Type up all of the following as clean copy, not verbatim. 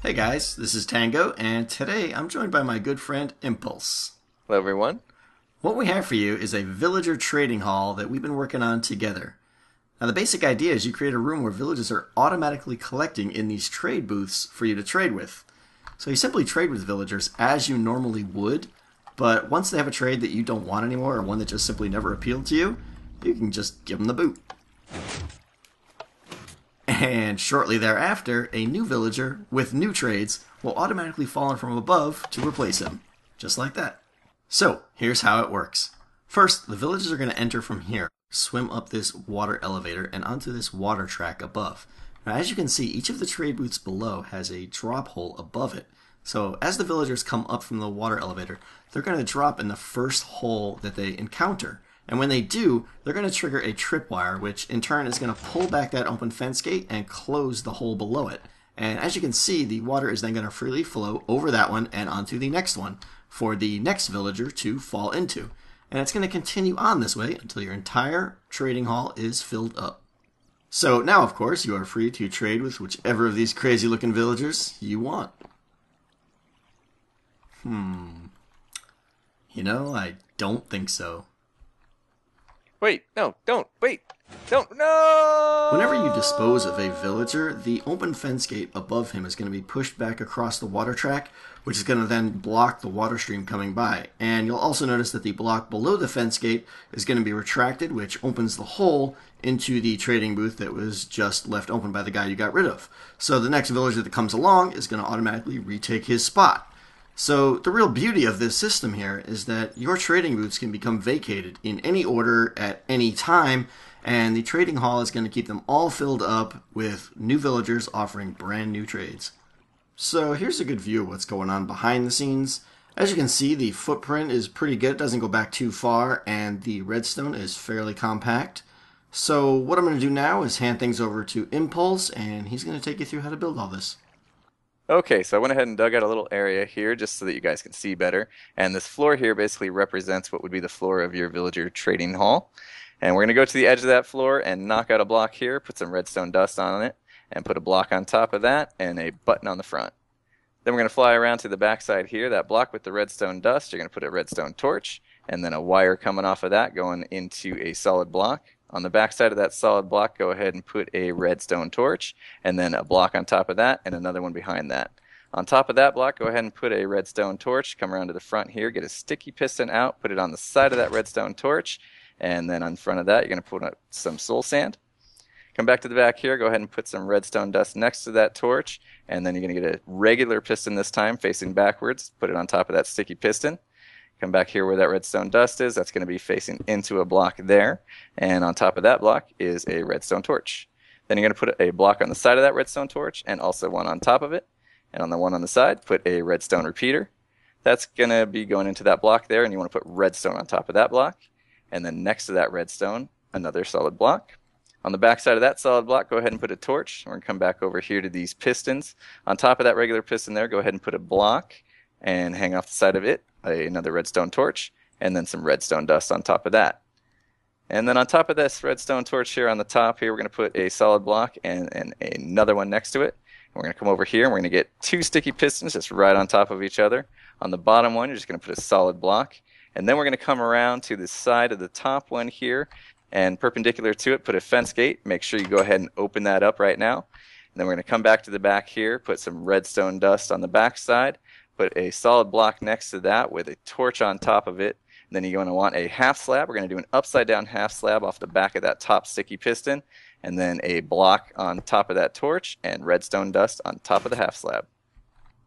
Hey guys, this is Tango, and today I'm joined by my good friend Impulse. Hello, everyone. What we have for you is a villager trading hall that we've been working on together. Now, the basic idea is you create a room where villagers are automatically collecting in these trade booths for you to trade with. So you simply trade with villagers as you normally would, but once they have a trade that you don't want anymore or one that just simply never appealed to you, you can just give them the boot. And shortly thereafter, a new villager with new trades will automatically fall in from above to replace him. Just like that. So, here's how it works. First, the villagers are going to enter from here, swim up this water elevator, and onto this water track above. Now, as you can see, each of the trade booths below has a drop hole above it. So, as the villagers come up from the water elevator, they're going to drop in the first hole that they encounter. And when they do, they're going to trigger a tripwire, which in turn is going to pull back that open fence gate and close the hole below it. And as you can see, the water is then going to freely flow over that one and onto the next one for the next villager to fall into. And it's going to continue on this way until your entire trading hall is filled up. So now, of course, you are free to trade with whichever of these crazy looking villagers you want. I don't think so. Wait, no, don't, wait, don't, no! Whenever you dispose of a villager, the open fence gate above him is going to be pushed back across the water track, which is going to then block the water stream coming by. And you'll also notice that the block below the fence gate is going to be retracted, which opens the hole into the trading booth that was just left open by the guy you got rid of. So the next villager that comes along is going to automatically retake his spot. So the real beauty of this system here is that your trading booths can become vacated in any order at any time, and the trading hall is going to keep them all filled up with new villagers offering brand new trades. So here's a good view of what's going on behind the scenes. As you can see, the footprint is pretty good. It doesn't go back too far, and the redstone is fairly compact. So what I'm going to do now is hand things over to Impulse, and he's going to take you through how to build all this. Okay, so I went ahead and dug out a little area here just so that you guys can see better. And this floor here basically represents what would be the floor of your villager trading hall. And we're going to go to the edge of that floor and knock out a block here, put some redstone dust on it, and put a block on top of that and a button on the front. Then we're going to fly around to the back side here, that block with the redstone dust. You're going to put a redstone torch and then a wire coming off of that going into a solid block. On the back side of that solid block, go ahead and put a redstone torch, and then a block on top of that, and another one behind that. On top of that block, go ahead and put a redstone torch, come around to the front here, get a sticky piston out, put it on the side of that redstone torch, and then on front of that, you're going to put up some soul sand. Come back to the back here, go ahead and put some redstone dust next to that torch, and then you're going to get a regular piston this time, facing backwards, put it on top of that sticky piston. Come back here where that redstone dust is. That's going to be facing into a block there. And on top of that block is a redstone torch. Then you're going to put a block on the side of that redstone torch and also one on top of it. And on the one on the side, put a redstone repeater. That's going to be going into that block there, and you want to put redstone on top of that block. And then next to that redstone, another solid block. On the back side of that solid block, go ahead and put a torch. We're going to come back over here to these pistons. On top of that regular piston there, go ahead and put a block and hang off the side of it another redstone torch, and then some redstone dust on top of that. And then on top of this redstone torch here on the top here, we're going to put a solid block and another one next to it. And we're going to come over here and we're going to get two sticky pistons just right on top of each other. On the bottom one, you're just going to put a solid block. And then we're going to come around to the side of the top one here, and perpendicular to it, put a fence gate. Make sure you go ahead and open that up right now. And then we're going to come back to the back here, put some redstone dust on the back side. Put a solid block next to that with a torch on top of it. And then you're going to want a half slab. We're going to do an upside down half slab off the back of that top sticky piston. And then a block on top of that torch and redstone dust on top of the half slab.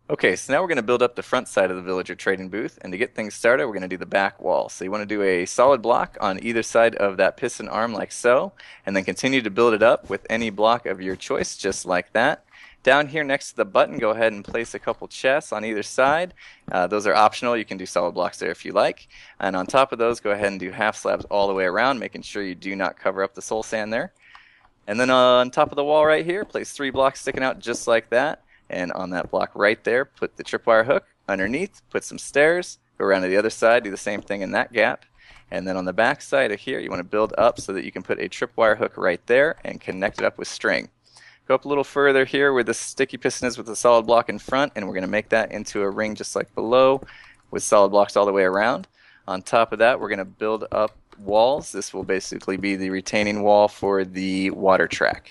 Okay, so now we're going to build up the front side of the villager trading booth. And to get things started, we're going to do the back wall. So you want to do a solid block on either side of that piston arm like so. And then continue to build it up with any block of your choice just like that. Down here next to the button, go ahead and place a couple chests on either side. Those are optional. You can do solid blocks there if you like. And on top of those, go ahead and do half slabs all the way around, making sure you do not cover up the soul sand there. And then on top of the wall right here, place 3 blocks sticking out just like that. And on that block right there, put the tripwire hook. Underneath, put some stairs. Go around to the other side, do the same thing in that gap. And then on the back side of here, you want to build up so that you can put a tripwire hook right there and connect it up with string. Go up a little further here where the sticky piston is with the solid block in front, and we're going to make that into a ring just like below with solid blocks all the way around. On top of that, we're going to build up walls. This will basically be the retaining wall for the water track.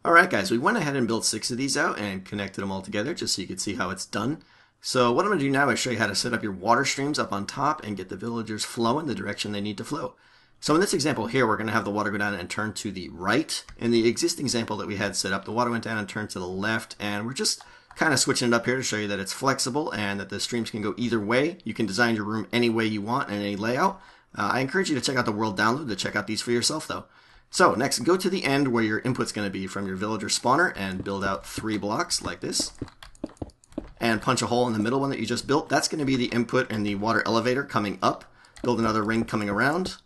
Alright guys, we went ahead and built 6 of these out and connected them all together just so you could see how it's done. So what I'm going to do now is show you how to set up your water streams up on top and get the villagers flowing the direction they need to flow. So in this example here, we're going to have the water go down and turn to the right. In the existing example that we had set up, the water went down and turned to the left, and we're just kind of switching it up here to show you that it's flexible and that the streams can go either way. You can design your room any way you want in any layout. I encourage you to check out the world download to check out these for yourself though. So next, go to the end where your input's going to be from your villager spawner and build out 3 blocks like this. And punch a hole in the middle one that you just built. That's going to be the input and the water elevator coming up. Build another ring coming around.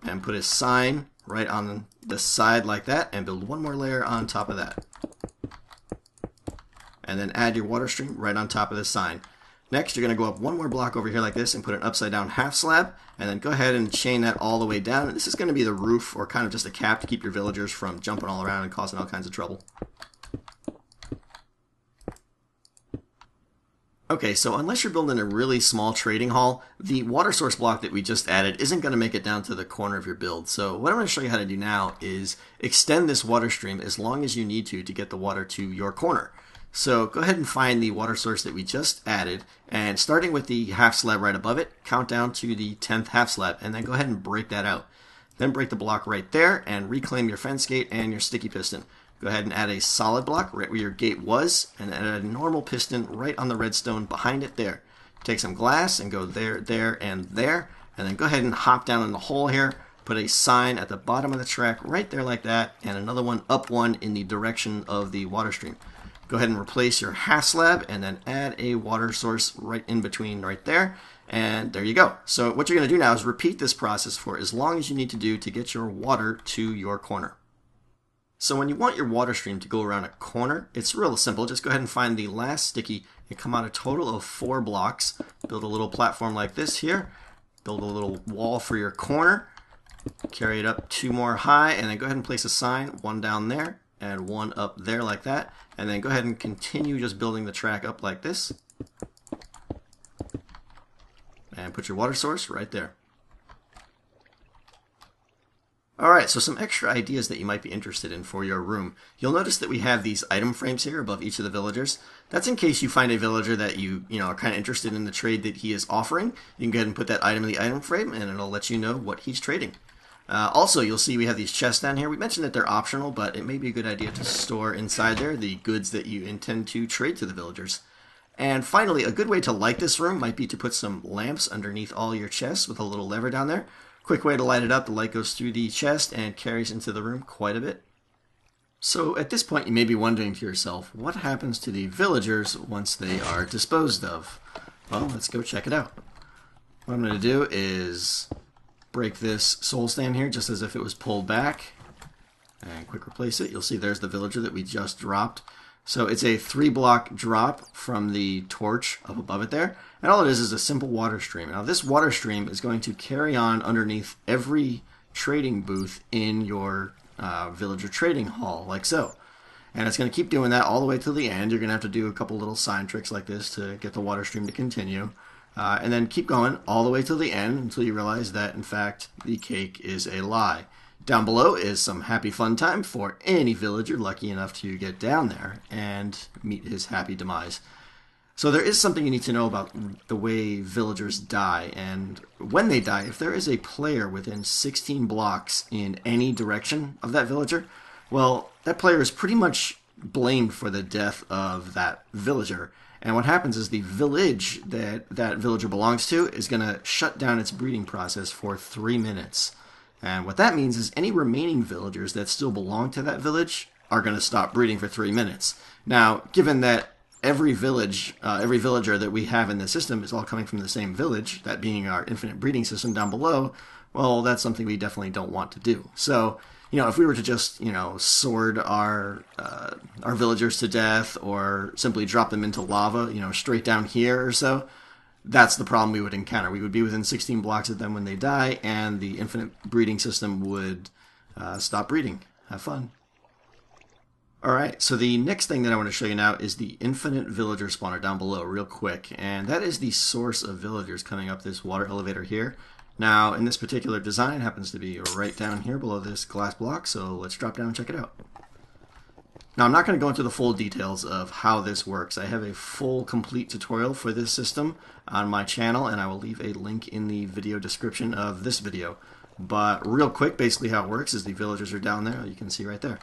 And put a sign right on the side like that. And build one more layer on top of that. And then add your water stream right on top of this sign. Next, you're going to go up one more block over here like this and put an upside down half slab. And then go ahead and chain that all the way down. This is going to be the roof or kind of just a cap to keep your villagers from jumping all around and causing all kinds of trouble. Okay, so unless you're building a really small trading hall, the water source block that we just added isn't going to make it down to the corner of your build. So what I'm going to show you how to do now is extend this water stream as long as you need to get the water to your corner. So go ahead and find the water source that we just added, and starting with the half slab right above it, count down to the 10th half slab, and then go ahead and break that out. Then break the block right there, and reclaim your fence gate and your sticky piston. Go ahead and add a solid block right where your gate was, and add a normal piston right on the redstone behind it there. Take some glass and go there, there, and there, and then go ahead and hop down in the hole here, put a sign at the bottom of the track right there like that, and another one up one in the direction of the water stream. Go ahead and replace your half slab and then add a water source right in between right there. And there you go. So what you're going to do now is repeat this process for as long as you need to do to get your water to your corner. So when you want your water stream to go around a corner, it's real simple. Just go ahead and find the last sticky and come out a total of 4 blocks. Build a little platform like this here. Build a little wall for your corner. Carry it up 2 more high and then go ahead and place a sign, 1 down there and 1 up there like that. And then go ahead and continue just building the track up like this. And put your water source right there. Alright, so some extra ideas that you might be interested in for your room. You'll notice that we have these item frames here above each of the villagers. That's in case you find a villager that you are kind of interested in the trade that he is offering. You can go ahead and put that item in the item frame and it'll let you know what he's trading. Also, you'll see we have these chests down here. We mentioned that they're optional, but it may be a good idea to store inside there the goods that you intend to trade to the villagers. And finally, a good way to light this room might be to put some lamps underneath all your chests with a little lever down there. Quick way to light it up, the light goes through the chest and carries into the room quite a bit. So at this point, you may be wondering to yourself, what happens to the villagers once they are disposed of? Well, let's go check it out. What I'm going to do is break this soul stand here just as if it was pulled back and quick replace it. You'll see there's the villager that we just dropped. So it's a 3 block drop from the torch up above it there, and all it is a simple water stream. Now this water stream is going to carry on underneath every trading booth in your villager trading hall like so, and it's going to keep doing that all the way to the end. You're going to have to do a couple little sign tricks like this to get the water stream to continue. And then keep going all the way to the end until you realize that, in fact, the cake is a lie. Down below is some happy fun time for any villager lucky enough to get down there and meet his happy demise. So there is something you need to know about the way villagers die. And when they die, if there is a player within 16 blocks in any direction of that villager, well, that player is pretty much blamed for the death of that villager. And what happens is the village that that villager belongs to is going to shut down its breeding process for 3 minutes. And what that means is any remaining villagers that still belong to that village are going to stop breeding for 3 minutes. Now, given that every villager that we have in the system is all coming from the same village, that being our infinite breeding system down below, well, that's something we definitely don't want to do. So, if we were to just, sword our villagers to death or simply drop them into lava, straight down here or so, that's the problem we would encounter. We would be within 16 blocks of them when they die, and the infinite breeding system would stop breeding. Have fun. Alright, so the next thing that I want to show you now is the infinite villager spawner down below real quick. And that is the source of villagers coming up this water elevator here. Now, in this particular design, it happens to be right down here below this glass block, so let's drop down and check it out. Now, I'm not going to go into the full details of how this works. I have a full, complete tutorial for this system on my channel, and I will leave a link in the video description of this video. But real quick, basically how it works is the villagers are down there. You can see right there.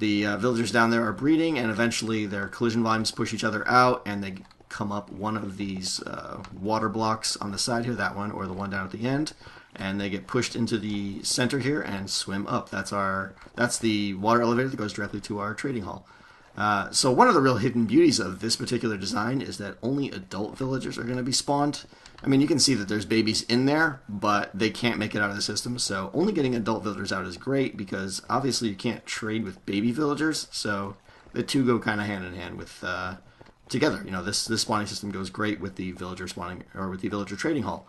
The villagers down there are breeding, and eventually their collision volumes push each other out, and they come up one of these water blocks on the side here, that one, or the one down at the end, and they get pushed into the center here and swim up. That's the water elevator that goes directly to our trading hall. So one of the real hidden beauties of this particular design is that only adult villagers are going to be spawned. I mean, you can see that there's babies in there, but they can't make it out of the system, so only getting adult villagers out is great, because obviously you can't trade with baby villagers, so the two go kind of hand in hand with together. You know, this spawning system goes great with the villager spawning, or with the villager trading hall.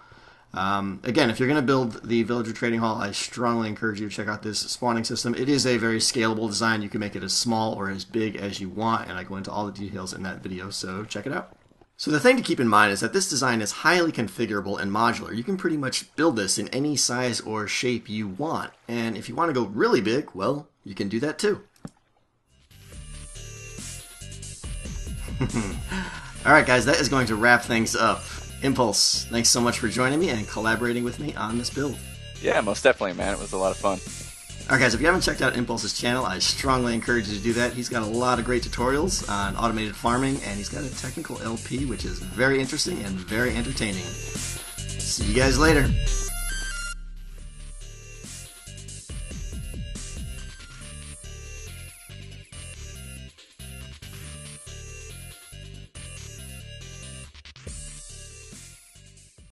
Again, if you're going to build the villager trading hall, I strongly encourage you to check out this spawning system. It is a very scalable design. You can make it as small or as big as you want, and I go into all the details in that video, so check it out. So the thing to keep in mind is that this design is highly configurable and modular. You can pretty much build this in any size or shape you want, and if you want to go really big, well, you can do that too. Alright guys, that is going to wrap things up. Impulse, thanks so much for joining me and collaborating with me on this build. Yeah, most definitely, man. It was a lot of fun. Alright guys, if you haven't checked out Impulse's channel, I strongly encourage you to do that. He's got a lot of great tutorials on automated farming, and he's got a technical LP which is very interesting and very entertaining. See you guys later.